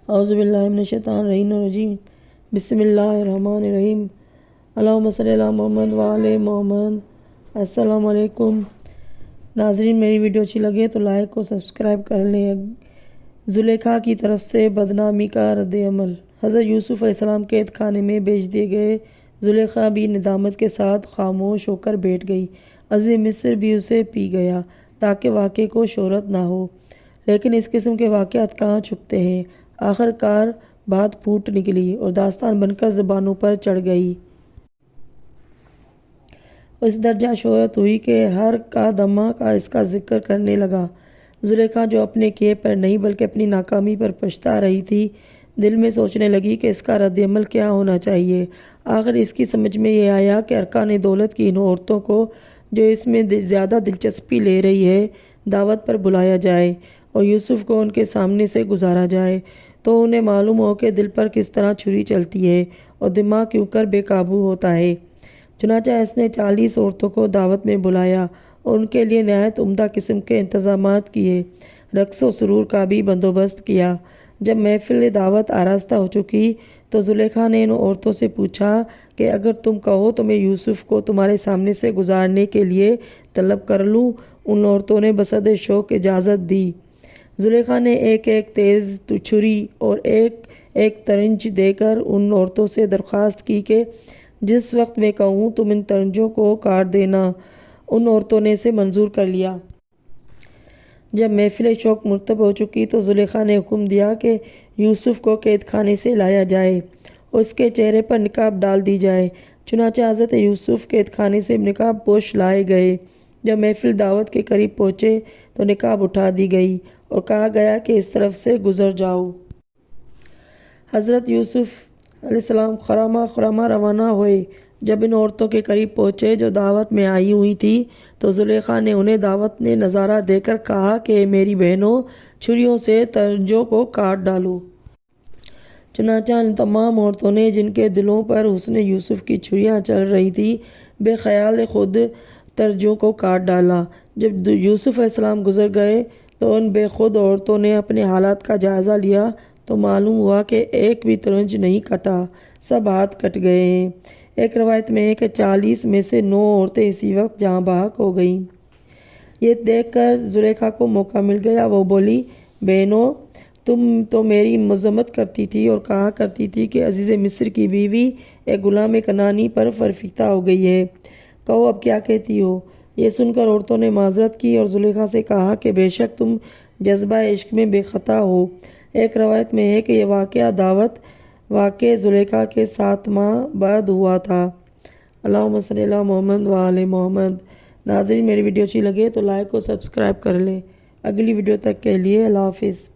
اعوذ باللہ من الشیطان الرجیم بسم اللہ الرحمن الرحیم اللہم صلی علی محمد وعلی محمد۔ السلام علیکم ناظرین، میری ویڈیو اچھی لگے تو لائک اور سبسکرائب کر لیں۔ زلیخا کی طرف سے بدنامی کا رد عمل۔ حضرت یوسف علیہ السلام قید خانے میں بھیج دیے گئے۔ زلیخا بھی ندامت کے ساتھ خاموش ہو کر بیٹھ گئی۔ عزیز مصر بھی اسے پی گیا تاکہ واقعے کو شہرت نہ ہو، لیکن اس قسم کے واقعات کہاں چھپتے ہیں۔ آخر کار بات پھوٹ نکلی اور داستان بن کر زبانوں پر چڑھ گئی۔ اس درجہ شہرت ہوئی کہ ہر دمہ کا اس کا ذکر کرنے لگا۔ زلیخا جو اپنے کیے پر نہیں بلکہ اپنی ناکامی پر پچھتا رہی تھی، دل میں سوچنے لگی کہ اس کا رد عمل کیا ہونا چاہیے۔ آخر اس کی سمجھ میں یہ آیا کہ ارکان دولت کی ان عورتوں کو جو اس میں زیادہ دلچسپی لے رہی ہے دعوت پر بلایا جائے اور یوسف کو ان کے سامنے سے گزارا جائے، تو انہیں معلوم ہو کہ دل پر کس طرح چھری چلتی ہے اور دماغ کیوں کر بے قابو ہوتا ہے۔ چنانچہ اس نے 40 عورتوں کو دعوت میں بلایا اور ان کے لیے نہایت عمدہ قسم کے انتظامات کیے۔ رقص و سرور کا بھی بندوبست کیا۔ جب محفل دعوت آراستہ ہو چکی تو زلیخا نے ان عورتوں سے پوچھا کہ اگر تم کہو تو میں یوسف کو تمہارے سامنے سے گزارنے کے لیے طلب کر لوں۔ ان عورتوں نے بصدر شوق اجازت دی۔ زلیخا نے ایک ایک تیز چھری اور ایک ایک ترنج دے کر ان عورتوں سے درخواست کی کہ جس وقت میں کہوں تم ان ترنجوں کو کاٹ دینا۔ ان عورتوں نے اسے منظور کر لیا۔ جب محفل شوق مرتب ہو چکی تو زلیخا نے حکم دیا کہ یوسف کو قید خانے سے لایا جائے اور اس کے چہرے پر نقاب ڈال دی جائے۔ چنانچہ حضرت یوسف قید خانے سے نقاب پوش لائے گئے۔ جب محفل دعوت کے قریب پہنچے تو نقاب اٹھا دی گئی اور کہا گیا کہ اس طرف سے گزر جاؤ۔ حضرت یوسف علیہ السلام خراما روانہ ہوئے۔ جب ان عورتوں کے قریب پہنچے جو دعوت میں آئی ہوئی تھی تو زلیخا نے انہیں دعوت نے نظارہ دے کر کہا کہ میری بہنوں، چھریوں سے ترنجوں کو کاٹ ڈالو۔ چنانچہ ان تمام عورتوں نے جن کے دلوں پر حسن یوسف کی چھریاں چل رہی تھیں، بے خیال خود ترنجوں کو کاٹ ڈالا۔ جب یوسف علیہ السلام گزر گئے تو ان بے خود عورتوں نے اپنے حالات کا جائزہ لیا تو معلوم ہوا کہ ایک بھی ترنج نہیں کٹا، سب ہاتھ کٹ گئے ہیں۔ ایک روایت میں ہے کہ 40 میں سے 9 عورتیں اسی وقت جاں بحق ہو گئیں۔ یہ دیکھ کر زلیخا کو موقع مل گیا۔ وہ بولی، بہنوں، تم تو میری مذمت کرتی تھی اور کہا کرتی تھی کہ عزیز مصر کی بیوی ایک غلام کنعانی پر فرفیختہ ہو گئی ہے۔ کہو اب کیا کہتی ہو؟ یہ سن کر عورتوں نے معذرت کی اور زلیخا سے کہا کہ بے شک تم جذبہ عشق میں بے خطا ہو۔ ایک روایت میں ہے کہ یہ واقعہ زلیخا کے 7 ماہ بعد ہوا تھا۔ اللہم صلی علی محمد وعلی محمد۔ ناظرین، میری ویڈیو اچھی لگے تو لائک اور سبسکرائب کر لیں۔ اگلی ویڈیو تک کے لیے اللہ حافظ۔